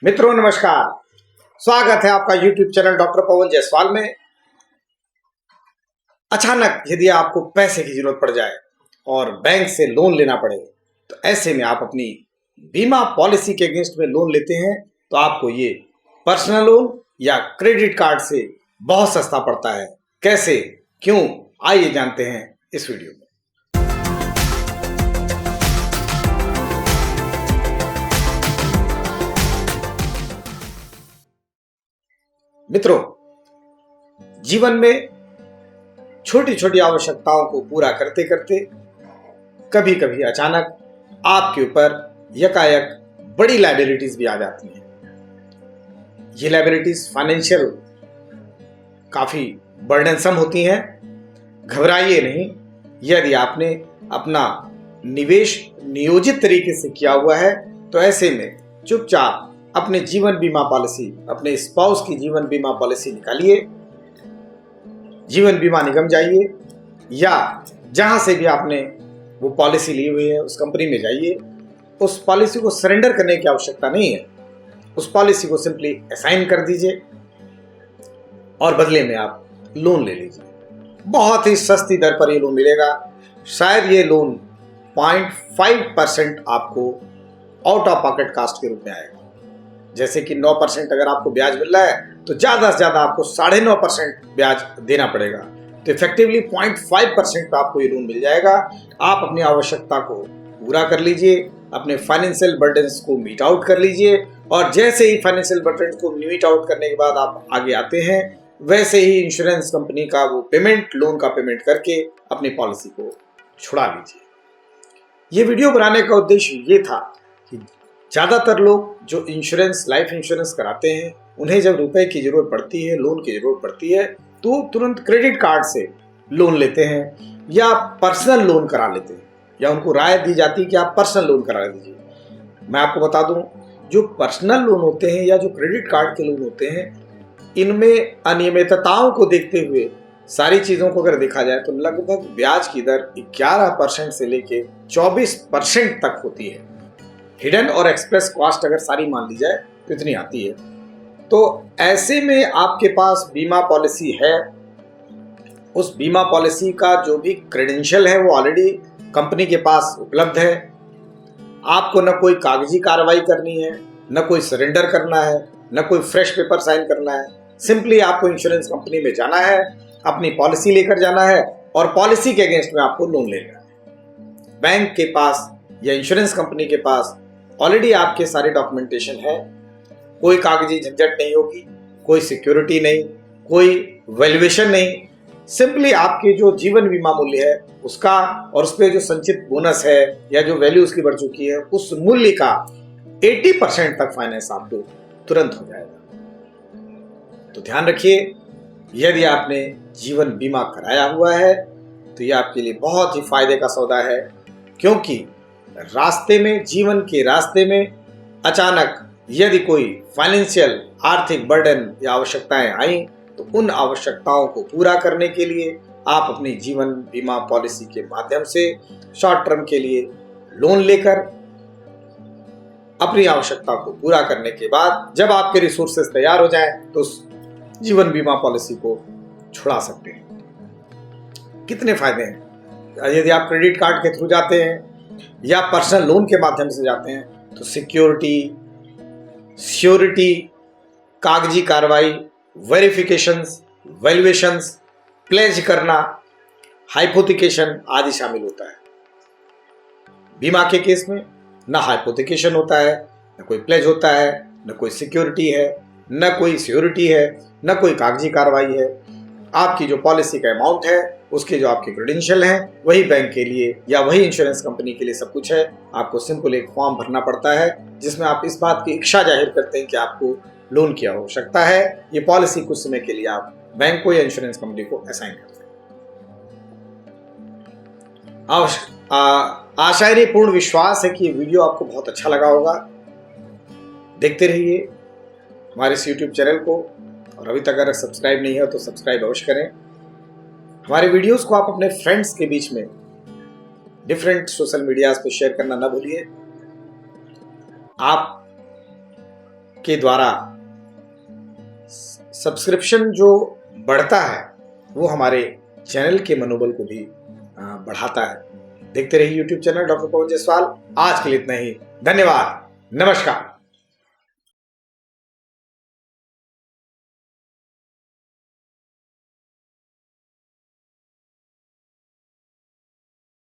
मित्रों नमस्कार। स्वागत है आपका YouTube channel doctor Pawan Jaiswal में। अचानक यदि आपको पैसे की जरूरत पड़ जाए और बैंक से लोन लेना पड़े तो ऐसे में आप अपनी बीमा पॉलिसी के अगेंस्ट में लोन लेते हैं तो आपको ये पर्सनल लोन या क्रेडिट कार्ड से बहुत सस्ता पड़ता है। कैसे, क्यों, आइए जानते हैं इस वीडियो में। मित्रों, जीवन में छोटी छोटी आवश्यकताओं को पूरा करते करते कभी कभी अचानक आपके ऊपर यकायक बड़ी लायबिलिटीज भी आ जाती हैं। ये लायबिलिटीज फाइनेंशियल काफी बर्डनसम होती हैं। घबराइए नहीं। यदि आपने अपना निवेश नियोजित तरीके से किया हुआ है तो ऐसे में चुपचाप अपने जीवन बीमा पॉलिसी, अपने स्पाउस की जीवन बीमा पॉलिसी निकालिए, जीवन बीमा निगम जाइए या जहां से भी आपने वो पॉलिसी ली हुई है उस कंपनी में जाइए। उस पॉलिसी को सरेंडर करने की आवश्यकता नहीं है। उस पॉलिसी को सिंपली असाइन कर दीजिए और बदले में आप लोन ले लीजिए। बहुत ही सस्ती दर पर ये लोन मिलेगा। शायद ये लोन 0.5% आपको आउट ऑफ पॉकेट कास्ट के रूप में आएगा। जैसे कि 9% अगर आपको ब्याज मिल रहा है तो ज़्यादा से ज़्यादा आपको 9.5% ब्याज देना पड़ेगा। तो इफेक्टिवली 0.5% पे आपको ये लोन मिल जाएगा। आप अपनी आवश्यकता को पूरा कर लीजिए, अपने फाइनेंशियल बर्डन्स को मीट आउट कर लीजिए और जैसे ही फाइनेंशियल बर्डन्स को मीट आउट करने के बाद आप आगे आते हैं वैसे ही इंश्योरेंस कंपनी का वो पेमेंट, लोन का पेमेंट करके अपनी पॉलिसी को छुड़ा लीजिए। ये वीडियो बनाने का उद्देश्य ये था कि ज़्यादातर लोग जो इंश्योरेंस, लाइफ इंश्योरेंस कराते हैं, उन्हें जब रुपए की जरूरत पड़ती है, लोन की जरूरत पड़ती है तो तुरंत क्रेडिट कार्ड से लोन लेते हैं या पर्सनल लोन करा लेते हैं या उनको राय दी जाती है कि आप पर्सनल लोन करा दीजिए। मैं आपको बता दूं, जो पर्सनल लोन होते हैं या जो क्रेडिट कार्ड के लोन होते हैं, इनमें अनियमितताओं को देखते हुए सारी चीज़ों को अगर देखा जाए तो लगभग ब्याज की दर 11% से लेके 24% तक होती है। हिडन और एक्सप्रेस कॉस्ट अगर सारी मान ली जाए तो इतनी आती है। तो ऐसे में आपके पास बीमा पॉलिसी है, उस बीमा पॉलिसी का जो भी क्रेडेंशियल है वो ऑलरेडी कंपनी के पास उपलब्ध है। आपको न कोई कागजी कार्रवाई करनी है, न कोई सरेंडर करना है, न कोई फ्रेश पेपर साइन करना है। सिंपली आपको इंश्योरेंस कंपनी में जाना है, अपनी पॉलिसी लेकर जाना है और पॉलिसी के अगेंस्ट में आपको लोन लेना है। बैंक के पास या इंश्योरेंस कंपनी के पास ऑलरेडी आपके सारे डॉक्यूमेंटेशन है। कोई कागजी झंझट नहीं होगी, कोई सिक्योरिटी नहीं, कोई वैल्यूएशन नहीं। सिंपली आपके जो जीवन बीमा मूल्य है उसका और उस पर जो संचित बोनस है या जो वैल्यू उसकी बढ़ चुकी है उस मूल्य का 80% तक फाइनेंस आपको तुरंत हो जाएगा। तो ध्यान रखिए, यदि आपने जीवन बीमा कराया हुआ है तो यह आपके लिए बहुत ही फायदे का सौदा है, क्योंकि रास्ते में, जीवन के रास्ते में अचानक यदि कोई फाइनेंशियल, आर्थिक बर्डन या आवश्यकताएं आई तो उन आवश्यकताओं को पूरा करने के लिए आप अपनी जीवन बीमा पॉलिसी के माध्यम से शॉर्ट टर्म के लिए लोन लेकर अपनी आवश्यकता को पूरा करने के बाद जब आपके रिसोर्सेज तैयार हो जाएं तो उस जीवन बीमा पॉलिसी को छुड़ा सकते हैं। कितने फायदे हैं। यदि आप क्रेडिट कार्ड के थ्रू जाते हैं या पर्सनल लोन के माध्यम से जाते हैं तो सिक्योरिटी, श्योरिटी, कागजी कार्रवाई, वेरिफिकेशंस, वैल्यूएशंस, प्लेज करना, हाइपोथिकेशन आदि शामिल होता है। बीमा के केस में न हाइपोथिकेशन होता है, न कोई प्लेज होता है, न कोई सिक्योरिटी है, न कोई श्योरिटी है, न कोई कागजी कार्रवाई है। आपकी जो पॉलिसी का अमाउंट है, उसके जो आपके क्रेडेंशियल हैं, वही बैंक के लिए या वही इंश्योरेंस कंपनी के लिए सब कुछ है। आपको सिंपल एक फॉर्म भरना पड़ता है जिसमें आप इस बात की इच्छा जाहिर करते हैं कि आपको लोन की आवश्यकता है। ये पॉलिसी कुछ समय के लिए आप बैंक को या इंश्योरेंस कंपनी को असाइन करते हैं। आशा है, पूर्ण विश्वास है कि ये वीडियो आपको बहुत अच्छा लगा होगा। देखते रहिए हमारे इस YouTube चैनल को और अभी तक अगर सब्सक्राइब नहीं है तो सब्सक्राइब अवश्य करें। हमारे वीडियोस को आप अपने फ्रेंड्स के बीच में डिफरेंट सोशल मीडियाज पे शेयर करना ना भूलिए। आप के द्वारा सब्सक्रिप्शन जो बढ़ता है वो हमारे चैनल के मनोबल को भी बढ़ाता है। देखते रहिए YouTube channel doctor Pawan Jaiswal. आज के लिए इतना ही। धन्यवाद। नमस्कार।